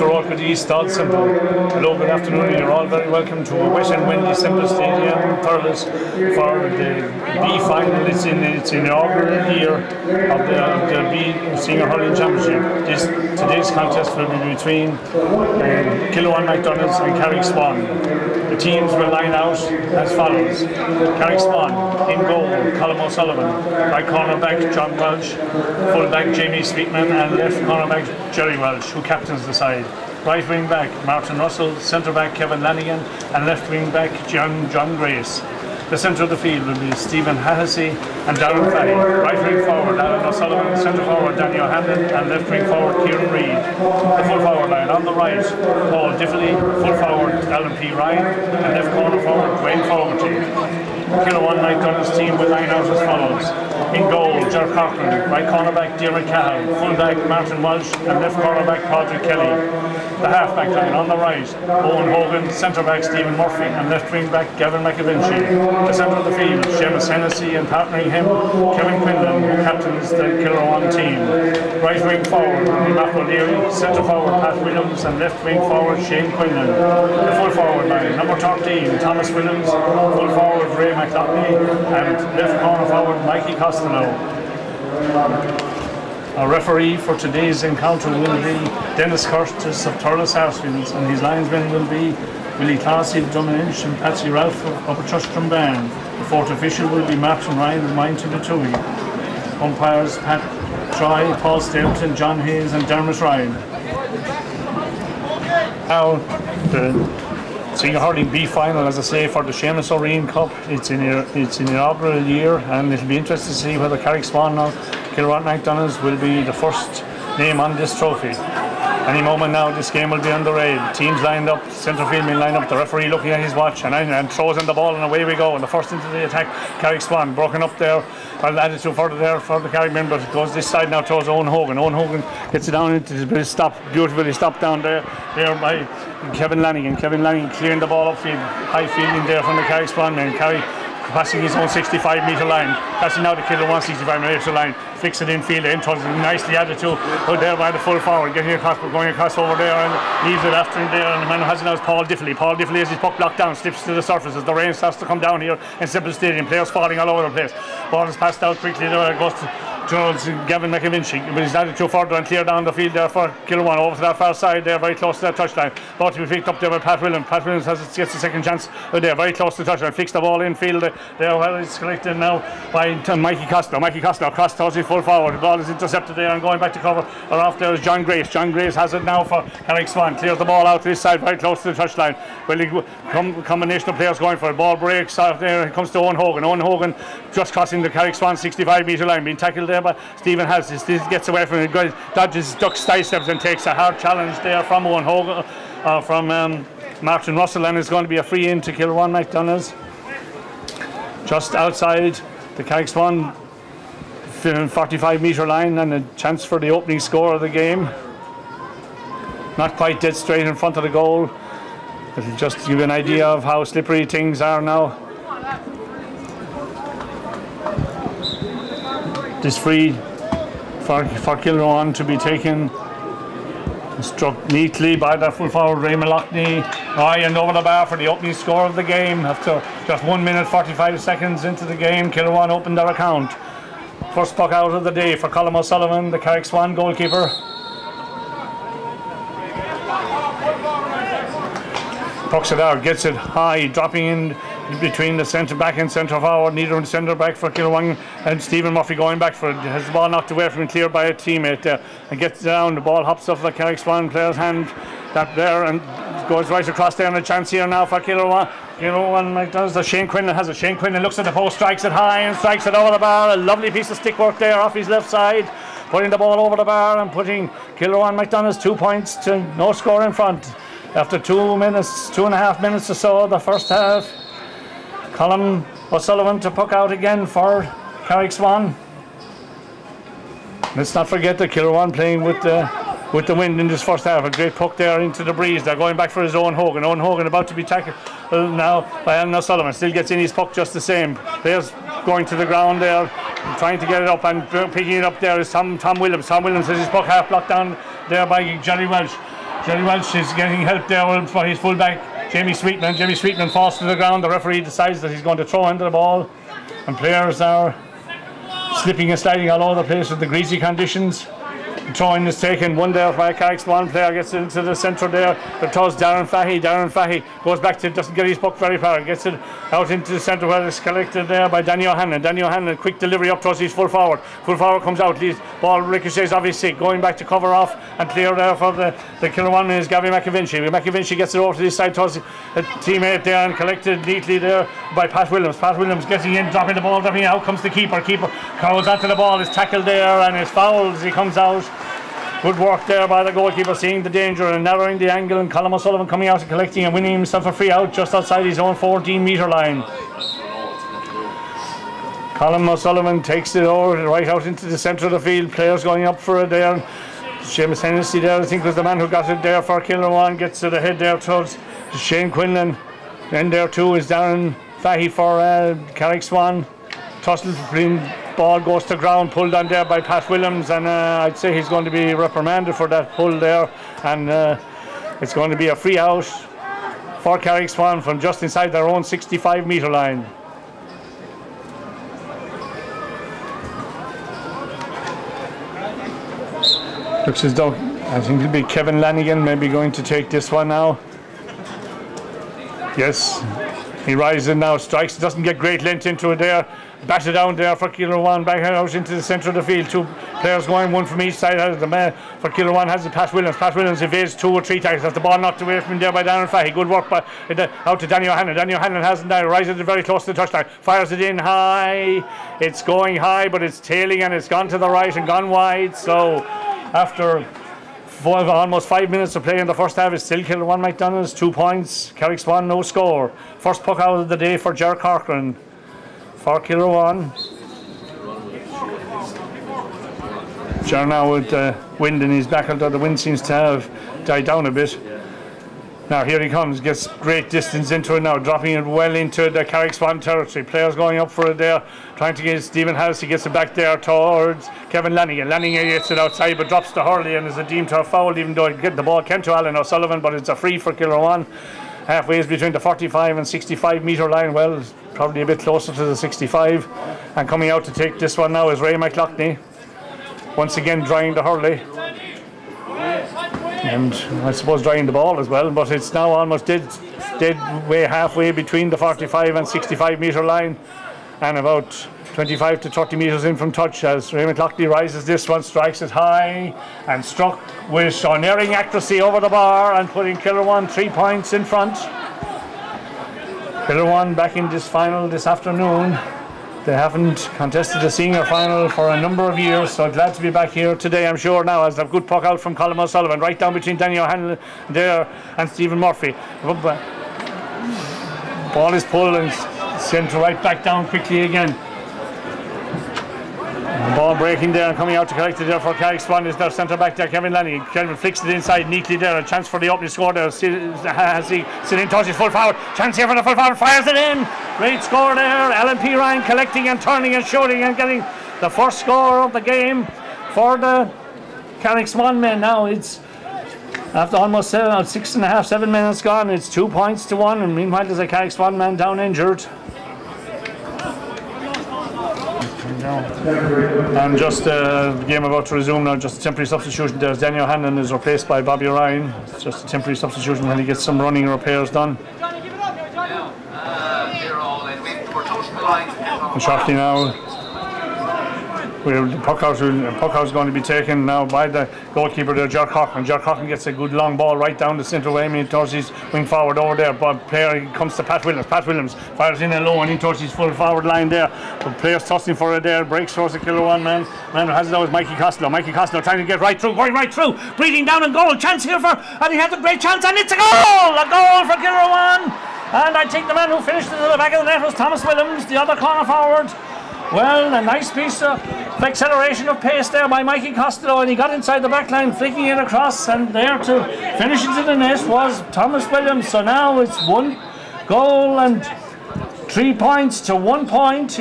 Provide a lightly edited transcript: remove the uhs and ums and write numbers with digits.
Road with East Thurles, Semple. Hello, good afternoon. You're all very welcome to Wet and Windy Semple Stadium, Thurles, for the B final. It's in the inaugural year of the B Senior Hurling Championship. Today's contest will be between Kilruane MacDonaghs and Carrick Swans. The teams will line out as follows: Carrick Swans in goal, Colm O'Sullivan; right cornerback John Welsh; fullback Jamie Sweetman; and left cornerback Jerry Welsh, who captains the side. Right wing back Martin Russell, centre back Kevin Lanigan, and left wing back John Grace. The centre of the field will be Stephen Hattasey and Darren Fahey. Right wing forward Alan O'Sullivan, centre forward Danny O'Hanlon, and left wing forward Kieran Reid. The full forward line on the right, Paul Diffley; full forward Alan P. Riain, and left corner forward Dwayne Fogarty. Kilruane MacDonaghs team will line out as follows: in goal, Ger Cochran; right cornerback Diarmaid Cahill; fullback Martin Walsh; and left cornerback Patrick Kelly. The halfback line on the right, Owen Hogan; centre back Stephen Murphy; and left wing back Gavin McAvinci. The centre of the field, Seamus Hennessy, and partnering him Kevin Quinlan, who captains the Kilruane team. Right wing forward Matt O'Leary; centre forward Pat Williams; and left wing forward Shane Quinlan. The full forward line, number 13 Thomas Williams; full forward Riain and left corner forward Mikey Costello. Our referee for today's encounter will be Dennis Curtis of Thurles Sarsfields, and his linesmen will be Willie Classy of Drummond and Patsy Ralph of Upper Trustramban. The fourth official will be Martin Ryan of Mindton the Tui. Umpires Pat Troy, Paul Stapleton, John Hayes, and Dermot Ryan. Now the Senior Hurling B final, as I say, for the Seamus O'Rian Cup. It's in inaugural year, and it'll be interesting to see whether Carrick Swans or Kilruane MacDonaghs will be the first name on this trophy. Any moment now, this game will be underway. Teams lined up, centre field men lined up, the referee looking at his watch, and throws in the ball, and away we go. And the first into the attack, Carrick Swans, broken up there. Well, added to further there for the Carrick men, but it goes this side now towards Owen Hogan. Owen Hogan gets it down into his stop, beautifully stopped down there by Kevin Lanigan. Kevin Lanigan clearing the ball upfield, high fielding there from the Carrick Swans men. Carrick passing his own 65-metre line, passing now to Kilruane 65-metre line, flicks it in field, nicely added to there by the full forward, getting across, going across over there, and leaves it after him there, and the man who has it now is Paul Diffley. Paul Diffley has his puck blocked down, slips to the surface as the rain starts to come down here in Semple Stadium. Players falling all over the place. Ball is passed out quickly there, it goes to Gavin McAvinci, but he's added to further and clear down the field there for Kilruane, over to that far side there, very close to that touchline. About to be picked up there by Pat Williams. Pat Williams gets the second chance there, very close to the touchline, flicks the ball in field there, well, it's collected now by Mikey Costello. Mikey Costello across towards his full forward. The ball is intercepted there, and going back to cover or off there is John Grace. John Grace has it now for Carrick Swans, clears the ball out to this side, very close to the touchline. Well, combination of players going for it. Ball breaks out there, it comes to Owen Hogan. Owen Hogan just crossing the Carrick Swans 65-metre line, being tackled there by Stephen Hattasey. Still gets away from it, dodges, ducks, sidesteps, and takes a hard challenge there from Owen Hogan, from Martin Russell, and it's going to be a free in to Kilruane MacDonaghs. Just outside the Carrick Swans 45-metre line, and a chance for the opening score of the game. Not quite dead straight in front of the goal. It'll just give you an idea of how slippery things are now. This free for Kilruane to be taken, struck neatly by that full forward Riain Maloney, and over the bar for the opening score of the game. After just 1 minute 45 seconds into the game, Kilruane opened their account. First puck out of the day for Colm O'Sullivan, the Carrick Swans goalkeeper. Pucks it out, gets it high, dropping in between the centre back and centre forward. Neither centre back for Kilruane, and Stephen Murphy going back for it. Has the ball knocked away from him, cleared by a teammate there, and gets down. The ball hops off the Carrick Swans player's hand, that there, and goes right across there. And a chance here now for Kilruane. MacDonaghs. Shane Quinlan has it. Shane Quinlan looks at the post, strikes it high, and strikes it over the bar. A lovely piece of stick work there off his left side, putting the ball over the bar and putting Kilruane MacDonaghs 2 points to no score in front. After 2.5 minutes or so, the first half. Colm O'Sullivan to puck out again for Carrick Swans. Let's not forget that Kilruane playing with the wind in this first half. A great puck there into the breeze. They're going back for his Owen Hogan. Owen Hogan about to be tackled now by Alan O'Sullivan. Still gets in his puck just the same. Players going to the ground there, trying to get it up, and picking it up there is Tom Williams. Tom Williams has his puck half blocked down there by Jerry Welsh. Jerry Welch is getting help there for his fullback, Jamie Sweetman. Jamie Sweetman falls to the ground. The referee decides that he's going to throw into the ball, and players are slipping and sliding all over the place with the greasy conditions. Throwing is taken, one there by Carrick Swan player, gets into the centre there, but toss Darren Fahy goes back to, doesn't get his puck very far, gets it out into the centre where it's collected there by Danny O'Hanlon. Danny O'Hanlon, quick delivery up towards his full forward comes out, leads, ball ricochets off his stick, going back to cover off and clear there for the Kilruane is Gavin McAvinci gets it over to this side towards a teammate there and collected neatly there by Pat Williams getting in, dropping the ball, dropping out comes the keeper curls onto the ball, is tackled there and is fouled as he comes out. Good work there by the goalkeeper, seeing the danger and narrowing the angle, and Colm O'Sullivan coming out and collecting and winning himself a free out just outside his own 14-metre line. Colm O'Sullivan takes it over right out into the centre of the field, players going up for it there. Seamus Hennessy there, I think, was the man who got it there for Kilruane, gets it ahead there towards Shane Quinlan. Then there too is Darren Fahy for Carrick Swan. Tussle between ball goes to ground, pulled on there by Pat Williams, and I'd say he's going to be reprimanded for that pull there, and it's going to be a free out for Carrick Swan from just inside their own 65-metre line. Looks as though, I think it'll be Kevin Lanigan maybe going to take this one now. Yes, he rises now, strikes, doesn't get great length into it there. Batted down there for Kilruane, back out into the centre of the field. Two players going, one from each side. The man for Kilruane has it, Pat Williams. Pat Williams evades 2 or 3 tackles. Has the ball knocked away from him there by Darren Fahy. Good work by out to Danny O'Hanlon. Danny O'Hanlon has it now, rises it very close to the touchline. Fires it in high. It's going high, but it's tailing and it's gone to the right and gone wide. So after almost 5 minutes of play in the first half, it's still Kilruane MacDonaghs 2 points. Carrick Swan no score. First puck out of the day for Ger Corcoran. For Kilruane. Ger now with the wind in his back, although the wind seems to have died down a bit. Now here he comes, gets great distance into it now, dropping it well into the Carrick Swan territory. Players going up for it there, trying to get Stephen House. He gets it back there towards Kevin Lanigan. Lanigan gets it outside but drops to Hurley and is deemed to have fouled, even though it get the ball came to Alan O'Sullivan, but it's a free for Kilruane. Halfway is between the 45 and 65-metre line. Well, probably a bit closer to the 65. And coming out to take this one now is Riain McLaughlin. Once again drying the Hurley. And I suppose drying the ball as well, but it's now almost dead way halfway between the 45 and 65-metre line, and about 25 to 30 metres in from touch as Riain McLaughlin rises this one, strikes it high and struck with unerring accuracy over the bar and putting Kilruane 3 points in front. Kilruane back in this final this afternoon. They haven't contested a senior final for a number of years, so glad to be back here today, I'm sure now, as a good puck out from Colm O'Sullivan, right down between Danny O'Hanlon there and Stephen Murphy. Ball is pulled and sent right back down quickly again. The ball breaking there and coming out to collect it there for Carrick Swan is their centre back there, Kevin Lanigan. Kevin flicks it inside neatly there, a chance for the opening score there. Has he sitting towards his full forward, chance here for the full forward, fires it in. Great score there, Alan P. Ryan collecting and turning and shooting and getting the first score of the game for the Carrick Swan men. Now it's after almost 6.5, 7 minutes gone, it's 2 points to 1, and meanwhile there's a Carrick Swan man down injured. And just the game about to resume now, just a temporary substitution. There's Daniel Hannon is replaced by Bobby Riain. It's just a temporary substitution when he gets some running repairs done. And shortly now, the puck out is going to be taken now by the goalkeeper there, Ger Corcoran. Ger Corcoran gets a good long ball right down the centre way, towards his wing forward over there. But player comes to Pat Williams. Pat Williams fires in and low and in towards his full forward line there. The player's tossing for it there, breaks towards the Kilruane man. Man who has it now is Mikey Costello. Mikey Costello trying to get right through, going right through, breathing down and goal. Chance here for, and he has a great chance, and it's a goal! A goal for Kilruane! And I think the man who finished it at the back of the net was Thomas Williams, the other corner forward. Well, a nice piece of acceleration of pace there by Mikey Costello, and he got inside the back line, flicking it across, and there to finish into the net was Thomas Williams. So now it's 1 goal and 3 points to 1 point.